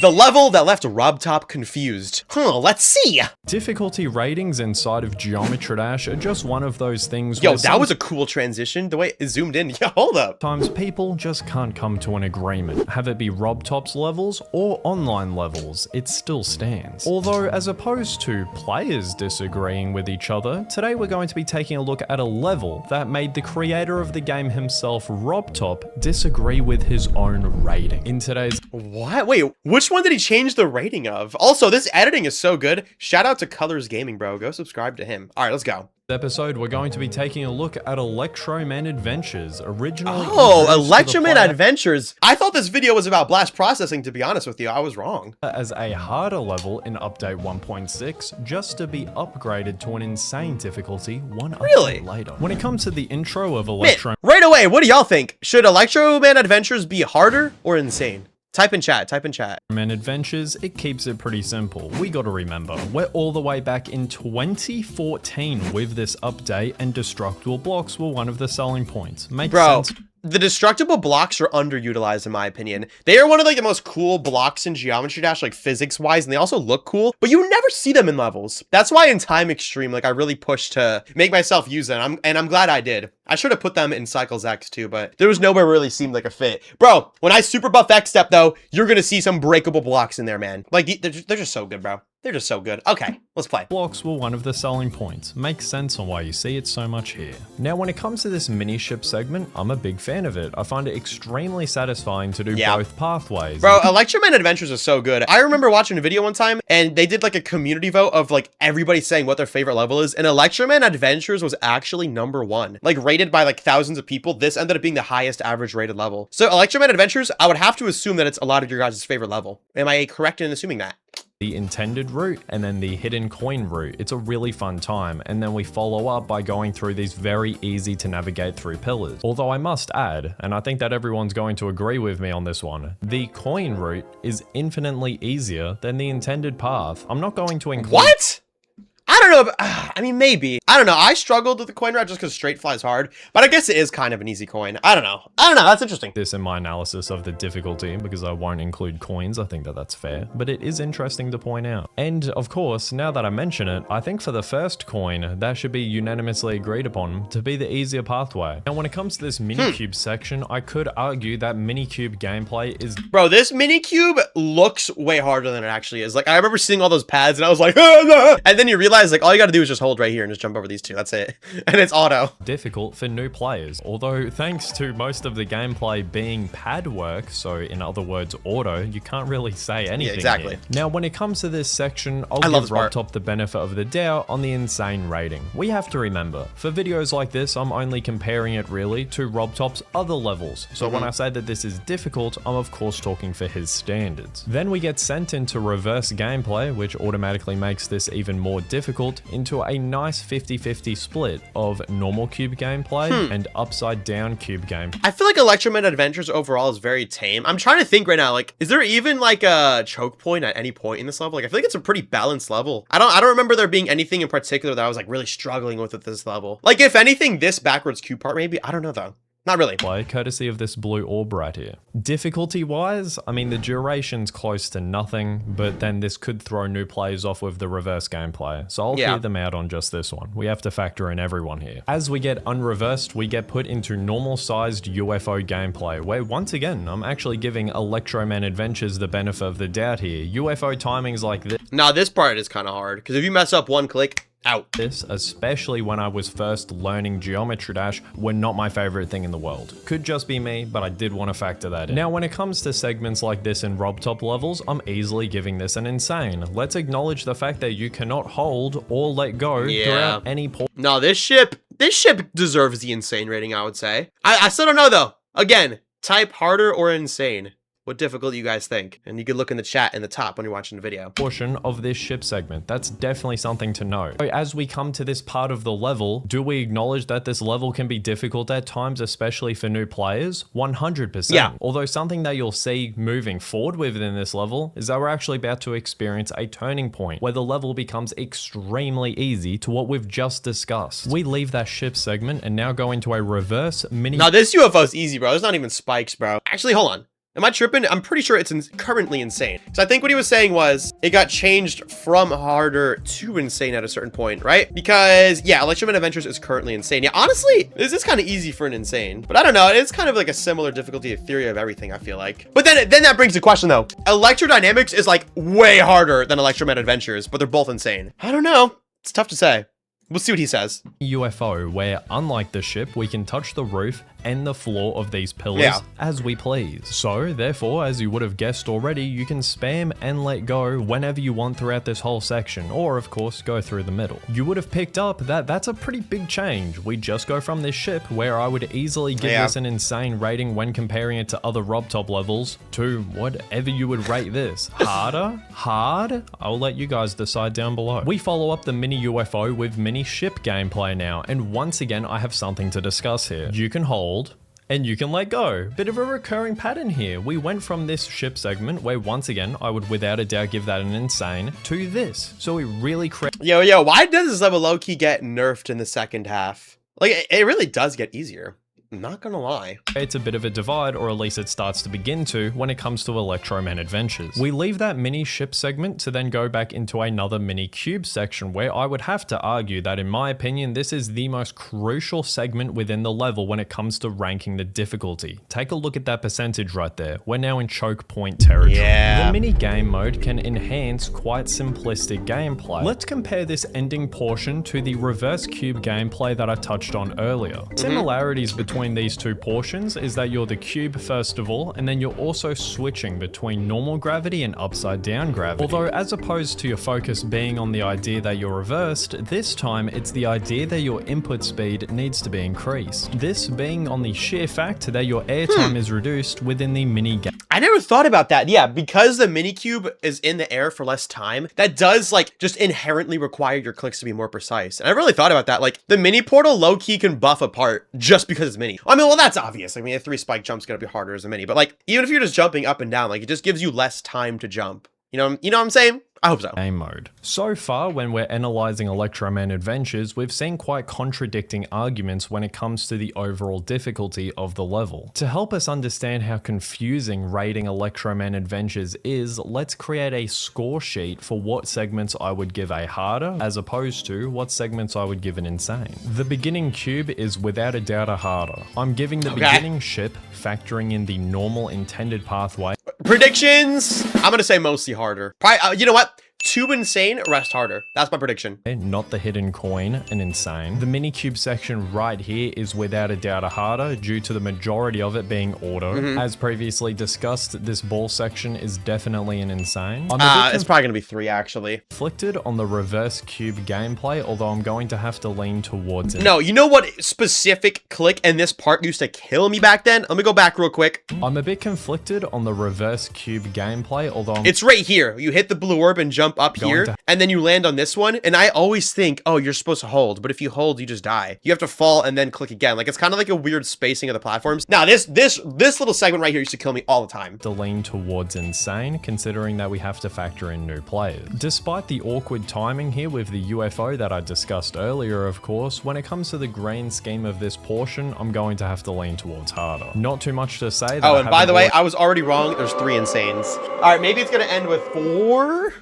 The level that left RobTop confused. Let's see. Difficulty ratings inside of Geometry Dash are just one of those things. Yo, that was a cool transition. The way it zoomed in. Yeah, hold up. Sometimes people just can't come to an agreement. Have it be RobTop's levels or online levels, it still stands. Although, as opposed to players disagreeing with each other, today we're going to be taking a look at a level that made the creator of the game himself, RobTop, disagree with his own rating. In today's... What? Wait, which one did he change the rating of? Also, this editing is so good. Shout out to Colors Gaming, bro. Go subscribe to him. All right, let's go. Episode, we're going to be taking a look at Electroman Adventures, originally... Oh, Electroman Adventures. I thought this video was about blast processing, to be honest with you. I was wrong. As a harder level in update 1.6, just to be upgraded to an insane difficulty one update later. When it comes to the intro of Electroman... Right away, what do y'all think? Should Electroman Adventures be harder or insane? Type in chat, type in chat. Electroman Adventures, it keeps it pretty simple. We gotta remember, we're all the way back in 2014 with this update, and destructible blocks were one of the selling points. Makes sense. The destructible blocks are underutilized in my opinion. They are one of like the most cool blocks in Geometry Dash, like physics wise, and they also look cool, but you never see them in levels. That's why in Time Extreme, like I really pushed to make myself use them, and I'm glad I did. I should have put them in Cycles X too, but there was nowhere really seemed like a fit. Bro, when I super buff X step though, you're gonna see some breakable blocks in there, man. Like they're just so good, bro. They're just so good. Okay, let's play. Blocks were one of the selling points. Makes sense on why you see it so much here. Now, when it comes to this mini ship segment, I'm a big fan of it. I find it extremely satisfying to do both pathways. Bro, Electroman Adventures is so good. I remember watching a video one time, and they did like a community vote of like everybody saying what their favorite level is, and Electroman Adventures was actually #1. Like rated by like thousands of people, this ended up being the highest average rated level. So Electroman Adventures, I would have to assume that it's a lot of your guys' favorite level. Am I correct in assuming that? The intended route and then the hidden coin route. It's a really fun time, and then we follow up by going through these very easy to navigate through pillars. Although I must add, and I think that everyone's going to agree with me on this one, the coin route is infinitely easier than the intended path. I'm not going to include— What? I don't know, I mean, maybe. I don't know. I struggled with the coin route just because straight flies hard, but I guess it is kind of an easy coin. I don't know. That's interesting. This in my analysis of the difficulty, because I won't include coins. I think that that's fair, but it is interesting to point out. And of course, now that I mention it, I think for the first coin, that should be unanimously agreed upon to be the easier pathway. Now, when it comes to this Minikube section, I could argue that Minikube gameplay is— Bro, this Minikube looks way harder than it actually is. Like, I remember seeing all those pads and I was like, and then you realize like all you gotta do is just hold right here and just jump over these two. That's it. And it's auto. Difficult for new players. Although thanks to most of the gameplay being pad work, so in other words auto, you can't really say anything. Yeah, exactly. Here. Now when it comes to this section, I'll give RobTop the benefit of the doubt on the insane rating. We have to remember, for videos like this, I'm only comparing it really to RobTop's other levels. So when I say that this is difficult, I'm of course talking for his standards. Then we get sent into reverse gameplay, which automatically makes this even more difficult, into a nice 50-50 split of normal cube gameplay and upside down cube game. I feel like Electroman Adventures overall is very tame. I'm trying to think right now, like, is there even like a choke point at any point in this level? Like, I feel like it's a pretty balanced level. I don't remember there being anything in particular that I was like really struggling with at this level. Like, if anything, this backwards cube part maybe. I don't know though. Not really. Play courtesy of this blue orb right here. Difficulty wise, I mean the duration's close to nothing, but then this could throw new players off with the reverse gameplay. So I'll hear them out on just this one. We have to factor in everyone here. As we get unreversed, we get put into normal sized UFO gameplay, where once again, I'm actually giving Electroman Adventures the benefit of the doubt here. UFO timings like this. Nah, this part is kind of hard, because if you mess up one click, out. This, especially when I was first learning Geometry Dash, were not my favorite thing in the world. Could just be me, but I did want to factor that in. Now, when it comes to segments like this in RobTop levels, I'm easily giving this an insane. Let's acknowledge the fact that you cannot hold or let go throughout any point. No, this ship deserves the insane rating, I would say. I still don't know though. Again, type harder or insane. What difficult you guys think? And you can look in the chat in the top when you're watching the video. Portion of this ship segment. That's definitely something to know. So as we come to this part of the level, do we acknowledge that this level can be difficult at times, especially for new players? 100%. Yeah. Although something that you'll see moving forward within this level is that we're actually about to experience a turning point where the level becomes extremely easy to what we've just discussed. We leave that ship segment and now go into a reverse mini. Now this UFO is easy, bro. There's not even spikes, bro. Actually, hold on. Am I tripping? I'm pretty sure it's currently insane. So I think what he was saying was it got changed from harder to insane at a certain point, right? Because yeah, Electroman Adventures is currently insane. Yeah, honestly, this is kind of easy for an insane, but I don't know. It's kind of like a similar difficulty theory of everything, I feel like. But then that brings the question though. Electrodynamics is like way harder than Electroman Adventures, but they're both insane. I don't know. It's tough to say. We'll see what he says. UFO, where unlike the ship, we can touch the roof and the floor of these pillars as we please. So therefore, as you would have guessed already, you can spam and let go whenever you want throughout this whole section, or of course go through the middle. You would have picked up that that's a pretty big change. We just go from this ship, where I would easily give this an insane rating when comparing it to other RobTop levels, to whatever you would rate this. Harder? Hard? I'll let you guys decide down below. We follow up the mini UFO with mini ship gameplay now, and once again I have something to discuss here. You can hold and you can let go. Bit of a recurring pattern here. We went from this ship segment, where once again I would without a doubt give that an insane, to this. So we really Yo, why does this level low-key get nerfed in the second half? Like, it really does get easier. I'm not gonna lie. It's a bit of a divide, or at least it starts to begin to, when it comes to Electroman Adventures. We leave that mini ship segment to then go back into another mini cube section, where I would have to argue that in my opinion, this is the most crucial segment within the level when it comes to ranking the difficulty. Take a look at that percentage right there. We're now in choke point territory. Yeah. The mini game mode can enhance quite simplistic gameplay. Let's compare this ending portion to the reverse cube gameplay that I touched on earlier. Similarities between these two portions is that you're the cube first of all, and then you're also switching between normal gravity and upside down gravity. Although as opposed to your focus being on the idea that you're reversed, this time it's the idea that your input speed needs to be increased. This being on the sheer fact that your airtime is reduced within the mini game. I never thought about that. Yeah, because the mini cube is in the air for less time, that does like just inherently require your clicks to be more precise. And I really thought about that. Like the mini portal low key can buff apart just because it's mini. I mean, well, that's obvious. I mean, a 3 spike jump's gonna be harder as a mini, but like even if you're just jumping up and down, like it just gives you less time to jump. You know what I'm saying? I hope so. Game mode. So far, when we're analyzing Electroman Adventures, we've seen quite contradicting arguments when it comes to the overall difficulty of the level. To help us understand how confusing rating Electroman Adventures is, let's create a score sheet for what segments I would give a harder, as opposed to what segments I would give an insane. The beginning cube is without a doubt a harder. I'm giving the beginning ship, factoring in the normal intended pathway. Predictions? I'm gonna say mostly harder. Probably, you know what? Too insane, rest harder. That's my prediction. Not the hidden coin, an insane. The mini cube section right here is without a doubt a harder, due to the majority of it being auto. As previously discussed, this ball section is definitely an insane. It's probably gonna be 3 actually. Conflicted on the reverse cube gameplay, although I'm going to have to lean towards it. No, you know what specific click in this part used to kill me back then? Let me go back real quick. I'm a bit conflicted on the reverse cube gameplay, although it's right here. You hit the blue orb and jump up here, and then you land on this one, and I always think, oh, you're supposed to hold, but if you hold, you just die. You have to fall and then click again. Like, it's kind of like a weird spacing of the platforms. Now, this little segment right here used to kill me all the time. To lean towards insane, considering that we have to factor in new players. Despite the awkward timing here with the UFO that I discussed earlier, of course, when it comes to the grand scheme of this portion, I'm going to have to lean towards harder. Not too much to say. Oh, and by the way, I was already wrong. There's 3 insanes. All right, maybe it's gonna end with 4.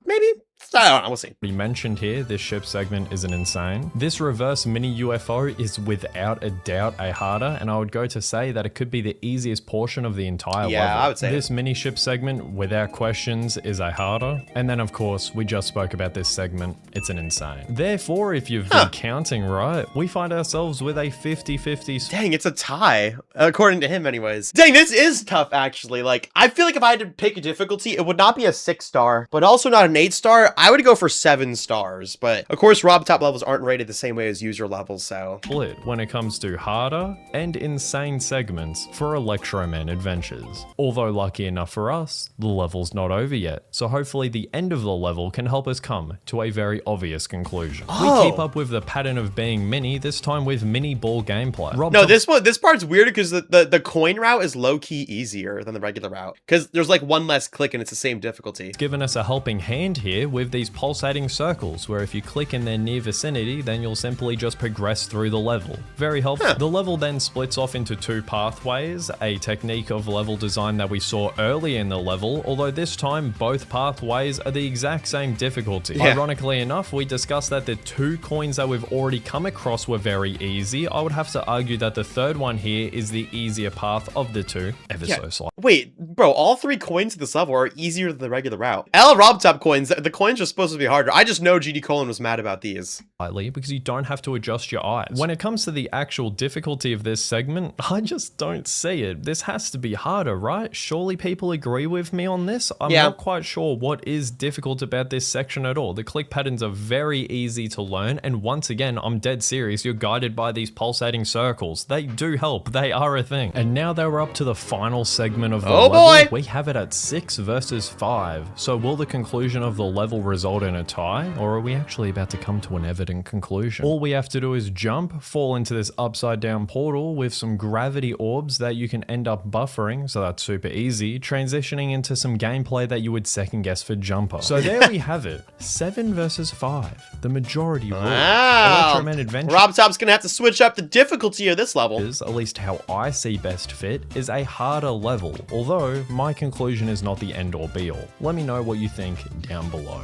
Maybe? I don't know, we'll see. We mentioned here, this ship segment is an insane. This reverse mini UFO is without a doubt a harder, and I would go to say that it could be the easiest portion of the entire level. Yeah, I would say this mini ship segment, without questions, is a harder. And then of course, we just spoke about this segment, it's an insane. Therefore, if you've been counting right, we find ourselves with a 50-50. Dang, it's a tie, according to him anyways. Dang, this is tough actually. Like, I feel like if I had to pick a difficulty, it would not be a 6-star, but also not an 8-star. I would go for 7 stars, but of course RobTop levels aren't rated the same way as user levels, so. Split when it comes to harder and insane segments for Electroman Adventures. Although lucky enough for us, the level's not over yet, so hopefully the end of the level can help us come to a very obvious conclusion. We keep up with the pattern of being mini, this time with mini ball gameplay. No, this part's weird because the coin route is low-key easier than the regular route, because there's like 1 less click and it's the same difficulty. It's given us a helping hand here with with these pulsating circles, where if you click in their near vicinity, then you'll simply just progress through the level. Very helpful. The level then splits off into two pathways, a technique of level design that we saw early in the level, although this time both pathways are the exact same difficulty. Ironically enough, we discussed that the 2 coins that we've already come across were very easy. I would have to argue that the third one here is the easier path of the 2, ever so slightly. Wait, bro, all 3 coins in this level are easier than the regular route. RobTop coins, the coins are supposed to be harder. I just know GD Colon was mad about these. Because you don't have to adjust your eyes. When it comes to the actual difficulty of this segment, I just don't see it. This has to be harder, right? Surely people agree with me on this? I'm not quite sure what is difficult about this section at all. The click patterns are very easy to learn, and once again, I'm dead serious, you're guided by these pulsating circles. They do help, they are a thing. And now that we're up to the final segment of the level, we have it at 6 versus 5. So will the conclusion of the level result in a tie, or are we actually about to come to an evident conclusion? All we have to do is jump, fall into this upside down portal with some gravity orbs that you can end up buffering, so that's super easy, transitioning into some gameplay that you would second guess for Jumper. So there we have it, 7 versus 5, the majority rule. Electroman Adventures. RobTop's gonna have to switch up the difficulty of this level. At least how I see best fit, is a harder level, although my conclusion is not the end or be all. Let me know what you think down below.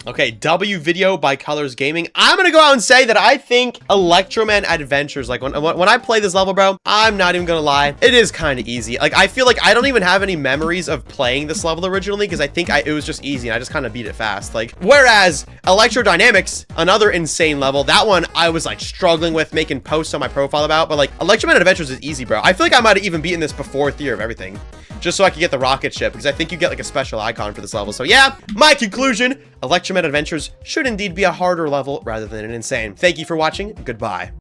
Okay, W video by Colors Gaming. I'm gonna go out and say that I think Electroman Adventures, like when I play this level, bro, I'm not even gonna lie, it is kind of easy. Like, I feel like I don't even have any memories of playing this level originally, because I think it was just easy and I just kind of beat it fast. Like, whereas Electrodynamics, another insane level, that one I was like struggling with making posts on my profile about, but like Electroman Adventures is easy, bro. I feel like I might have even beaten this before Theory of Everything, just so I could get the rocket ship, because I think you get like a special icon for this level. So yeah, my conclusion, Electroman Adventures should indeed be a harder level rather than an insane. Thank you for watching. Goodbye.